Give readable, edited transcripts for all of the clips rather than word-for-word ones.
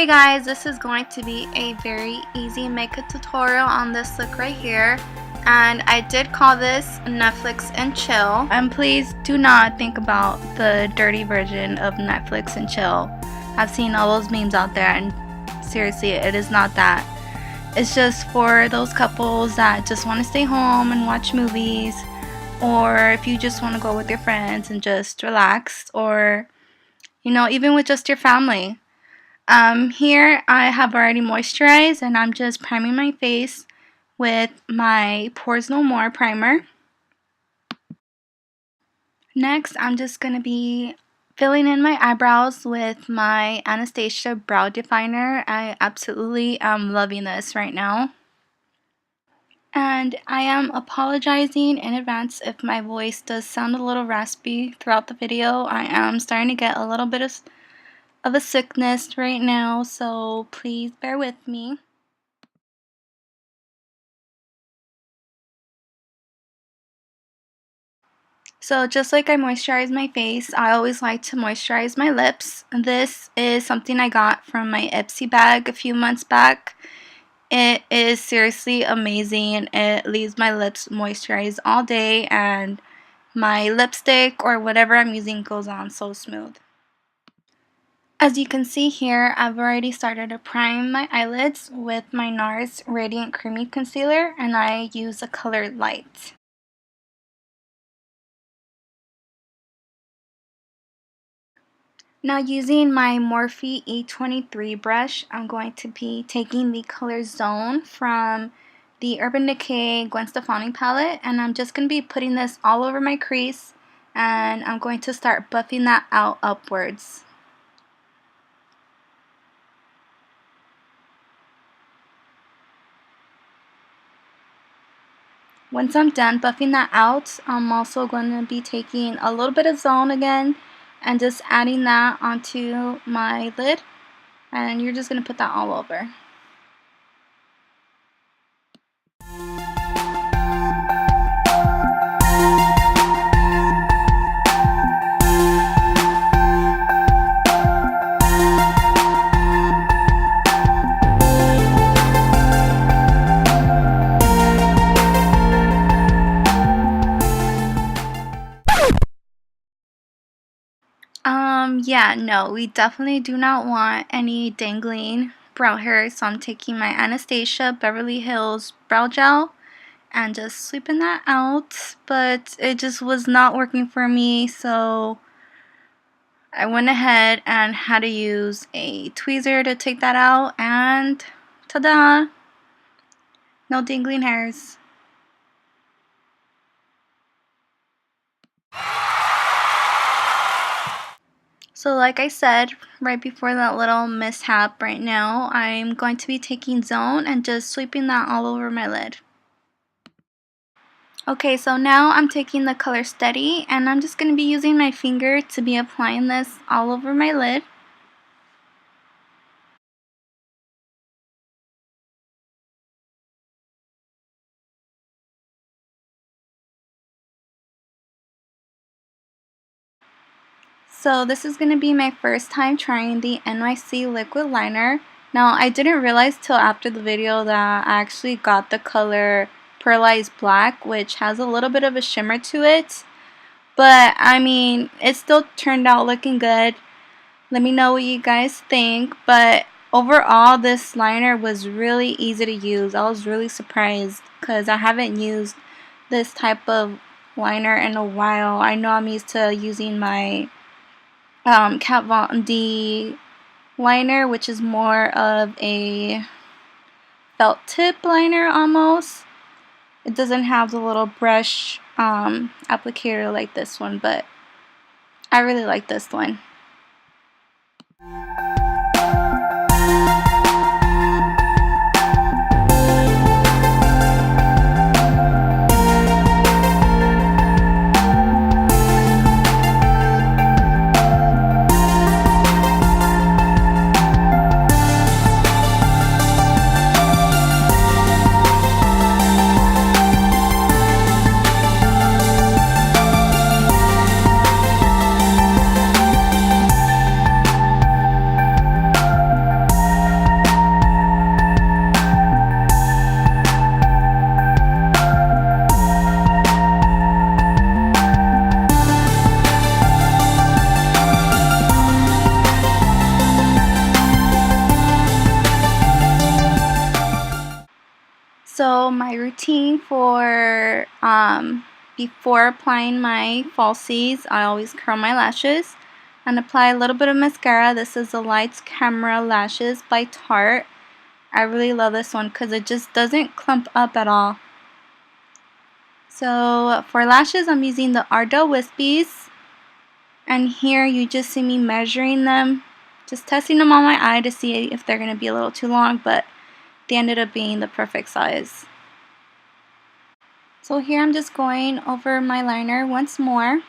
Hey guys, this is going to be a very easy makeup tutorial on this look right here, and I did call this Netflix and Chill. And please do not think about the dirty version of Netflix and Chill. I've seen all those memes out there, and seriously, it is not that. It's just for those couples that just want to stay home and watch movies, or if you just want to go with your friends and just relax, or even with just your family. Here I have already moisturized, and I'm just priming my face with my Pores No More primer. Next, I'm just going to be filling in my eyebrows with my Anastasia Brow Definer. I absolutely am loving this right now. And I am apologizing in advance if my voice does sound a little raspy throughout the video. I am starting to get a little bit of a sickness right now, so please bear with me. So just like I moisturize my face, I always like to moisturize my lips. This is something I got from my Ipsy bag a few months back. It is seriously amazing. It leaves my lips moisturized all day, and my lipstick or whatever I'm using goes on so smooth. As you can see here, I've already started to prime my eyelids with my NARS Radiant Creamy Concealer, and I use the color Light. Now, using my Morphe E23 brush, I'm going to be taking the color Zone from the Urban Decay Gwen Stefani palette, and I'm just going to be putting this all over my crease, and I'm going to start buffing that out upwards. Once I'm done buffing that out, I'm also going to be taking a little bit of Zone again and just adding that onto my lid, and you're just going to put that all over. Yeah, no, we definitely do not want any dangling brow hairs, so I'm taking my Anastasia Beverly Hills Brow Gel and just sweeping that out, but it just was not working for me, so I went ahead and had to use a tweezer to take that out, and ta-da! No dangling hairs. So like I said, right before that little mishap right now, I'm going to be taking Zone and just sweeping that all over my lid. Okay, so now I'm taking the color Steady, and I'm just going to be using my finger to be applying this all over my lid. So this is going to be my first time trying the NYC liquid liner. Now, I didn't realize till after the video that I actually got the color Pearlized Black, which has a little bit of a shimmer to it. But, I mean, it still turned out looking good. Let me know what you guys think. But overall, this liner was really easy to use. I was really surprised because I haven't used this type of liner in a while. I know I'm used to using my Kat Von D liner, which is more of a felt tip liner almost. It doesn't have the little brush applicator like this one, but I really like this one. my routine for before applying my falsies. I always curl my lashes and apply a little bit of mascara. This is the Lights Camera Lashes by Tarte. I really love this one because it just doesn't clump up at all. So for lashes, I'm using the Ardell Wispies, and here you just see me measuring them, just testing them on my eye to see if they're going to be a little too long, but they ended up being the perfect size. So here I'm just going over my liner once more.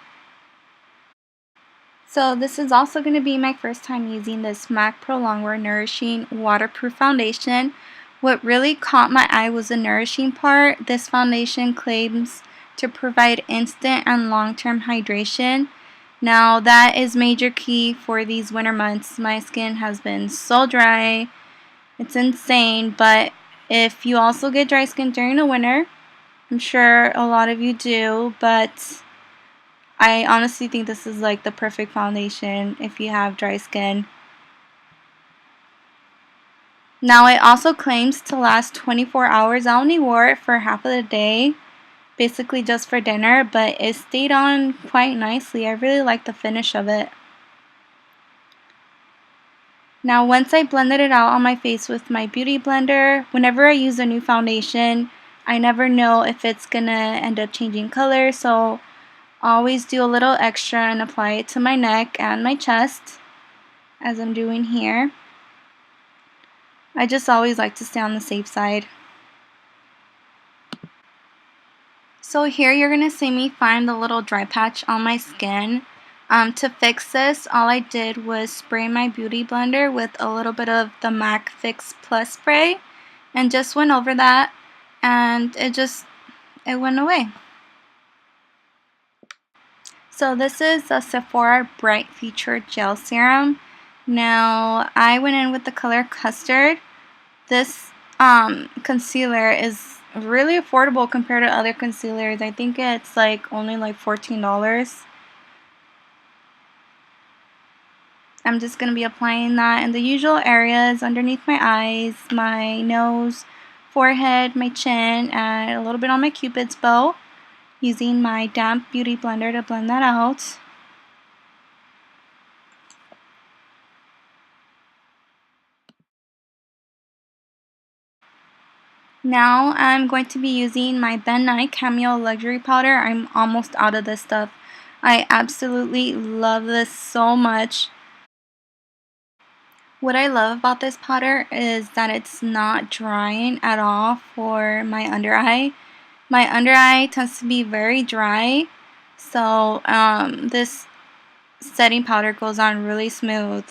So this is also going to be my first time using this MAC Pro Longwear Nourishing Waterproof Foundation. What really caught my eye was the nourishing part. This foundation claims to provide instant and long-term hydration. Now that is major key for these winter months. My skin has been so dry. It's insane, but if you also get dry skin during the winter, I'm sure a lot of you do, but I honestly think this is like the perfect foundation if you have dry skin. Now it also claims to last 24 hours. I only wore it for half of the day, basically just for dinner, but it stayed on quite nicely. I really like the finish of it. Now once I blended it out on my face with my beauty blender, whenever I use a new foundation, I never know if it's gonna end up changing color, so I always do a little extra and apply it to my neck and my chest, as I'm doing here. I just always like to stay on the safe side. So here you're going to see me find the little dry patch on my skin. To fix this, all I did was spray my beauty blender with a little bit of the MAC Fix Plus spray and just went over that, and it went away. So this is a Sephora Bright Featured Gel Serum. Now I went in with the color Custard. This concealer is really affordable compared to other concealers. I think it's like only like $14. I'm just going to be applying that in the usual areas underneath my eyes, my nose, forehead, my chin, and a little bit on my Cupid's bow, using my damp beauty blender to blend that out. Now I'm going to be using my Ben Nye Cameo Luxury Powder. I'm almost out of this stuff. I absolutely love this so much. What I love about this powder is that it's not drying at all for my under eye. My under eye tends to be very dry, so this setting powder goes on really smooth.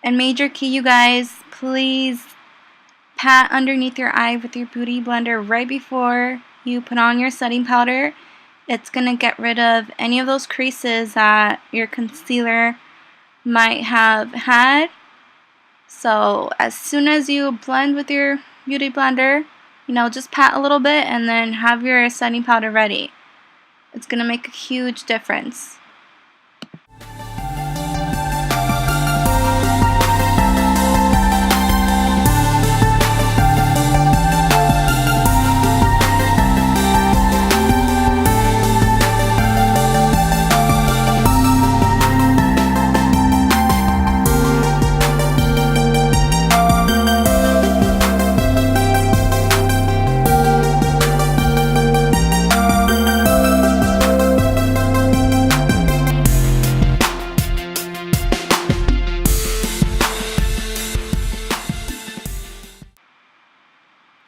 And major key, you guys, please pat underneath your eye with your beauty blender right before you put on your setting powder. It's going to get rid of any of those creases that your concealer might have had. So as soon as you blend with your beauty blender, just pat a little bit and then have your setting powder ready. It's going to make a huge difference.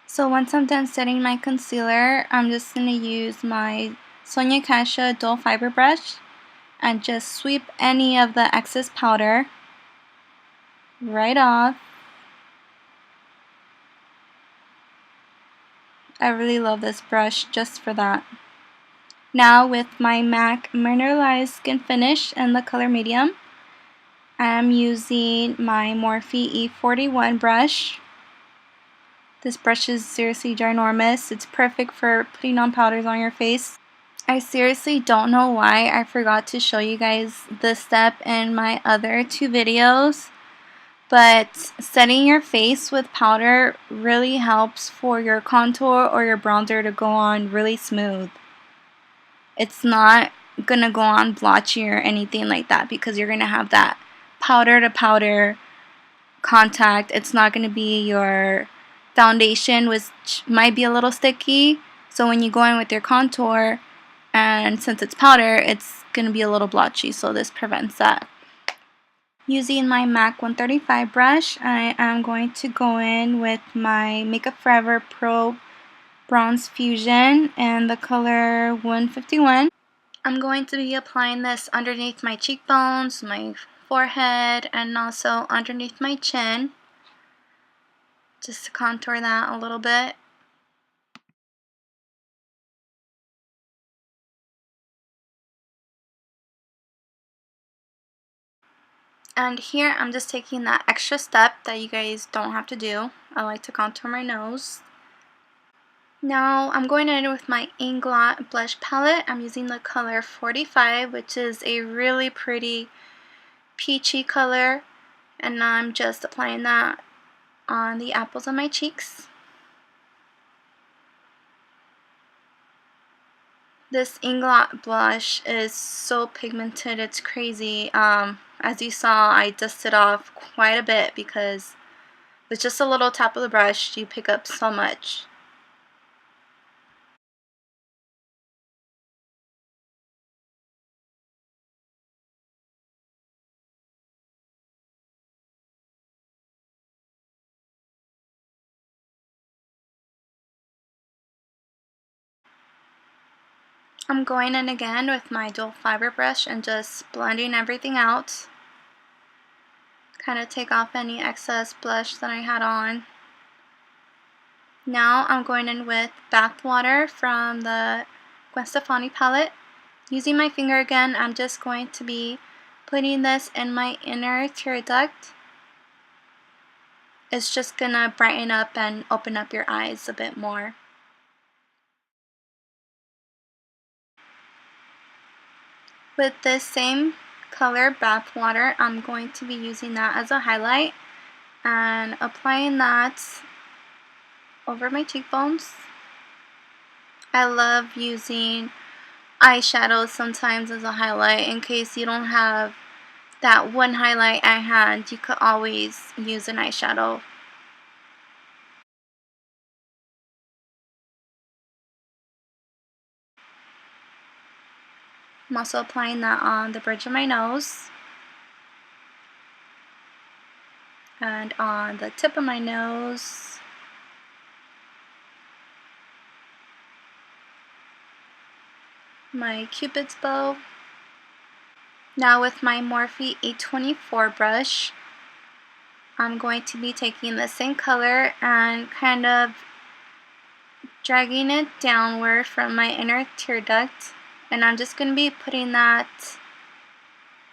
So once I'm done setting my concealer, I'm just going to use my Sonia Kashia Dual Fiber Brush and just sweep any of the excess powder right off. I really love this brush just for that. Now with my MAC Mineralized Skin Finish in the color medium, I'm using my Morphe E41 brush. This brush is seriously ginormous. It's perfect for putting on powders on your face. I seriously don't know why I forgot to show you guys this step in my other two videos. but setting your face with powder really helps for your contour or your bronzer to go on really smooth. It's not gonna go on blotchy or anything like that because you're gonna have that powder to powder contact. It's not gonna be your foundation, which might be a little sticky. So when you go in with your contour, and since it's powder, it's gonna be a little blotchy, so this prevents that. Using my MAC 135 brush, I am going to go in with my Makeup Forever Pro Bronze Fusion in the color 151. I'm going to be applying this underneath my cheekbones, my forehead, and also underneath my chin, just to contour that a little bit. And here I'm just taking that extra step that you guys don't have to do. I like to contour my nose. Now I'm going in with my Inglot blush palette. I'm using the color 45, which is a really pretty peachy color, and I'm just applying that on the apples of my cheeks. This Inglot blush is so pigmented, it's crazy. As you saw, I dusted off quite a bit because with just a little tap of the brush, you pick up so much. I'm going in again with my dual fiber brush and just blending everything out. Kind of take off any excess blush that I had on. Now I'm going in with Bath Water from the Gwen Stefani palette. Using my finger again, I'm just going to be putting this in my inner tear duct. It's just gonna brighten up and open up your eyes a bit more. With this same color, Bath Water, I'm going to be using that as a highlight and applying that over my cheekbones. I love using eyeshadows sometimes as a highlight. In case you don't have that one highlight I had, you could always use an eyeshadow. I'm also applying that on the bridge of my nose and on the tip of my nose, my Cupid's bow. Now with my Morphe 824 brush, I'm going to be taking the same color and kind of dragging it downward from my inner tear duct, and I'm just going to be putting that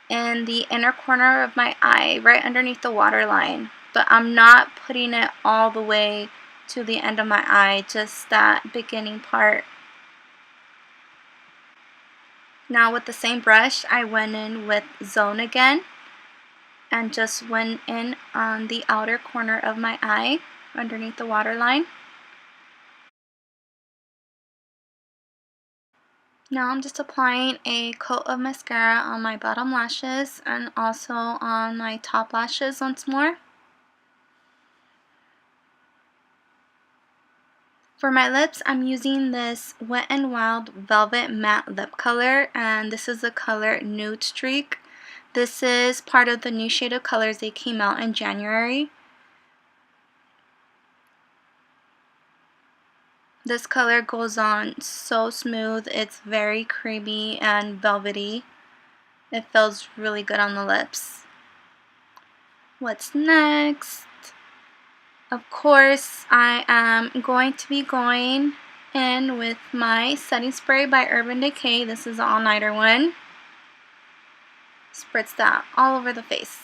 in the inner corner of my eye, right underneath the waterline. But I'm not putting it all the way to the end of my eye, just that beginning part. Now with the same brush, I went in with Zone again and just went in on the outer corner of my eye underneath the waterline. Now I'm just applying a coat of mascara on my bottom lashes and also on my top lashes once more. For my lips, I'm using this Wet n Wild Velvet Matte Lip Color, and this is the color Nude Streak. This is part of the new shade of colors they came out in January. This color goes on so smooth. It's very creamy and velvety. It feels really good on the lips. What's next? Of course, I am going to be going in with my setting spray by Urban Decay. This is the all-nighter one. Spritz that all over the face.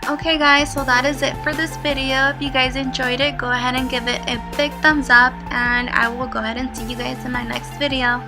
Okay guys, so that is it for this video. If you guys enjoyed it, go ahead and give it a big thumbs up, and I will go ahead and see you guys in my next video.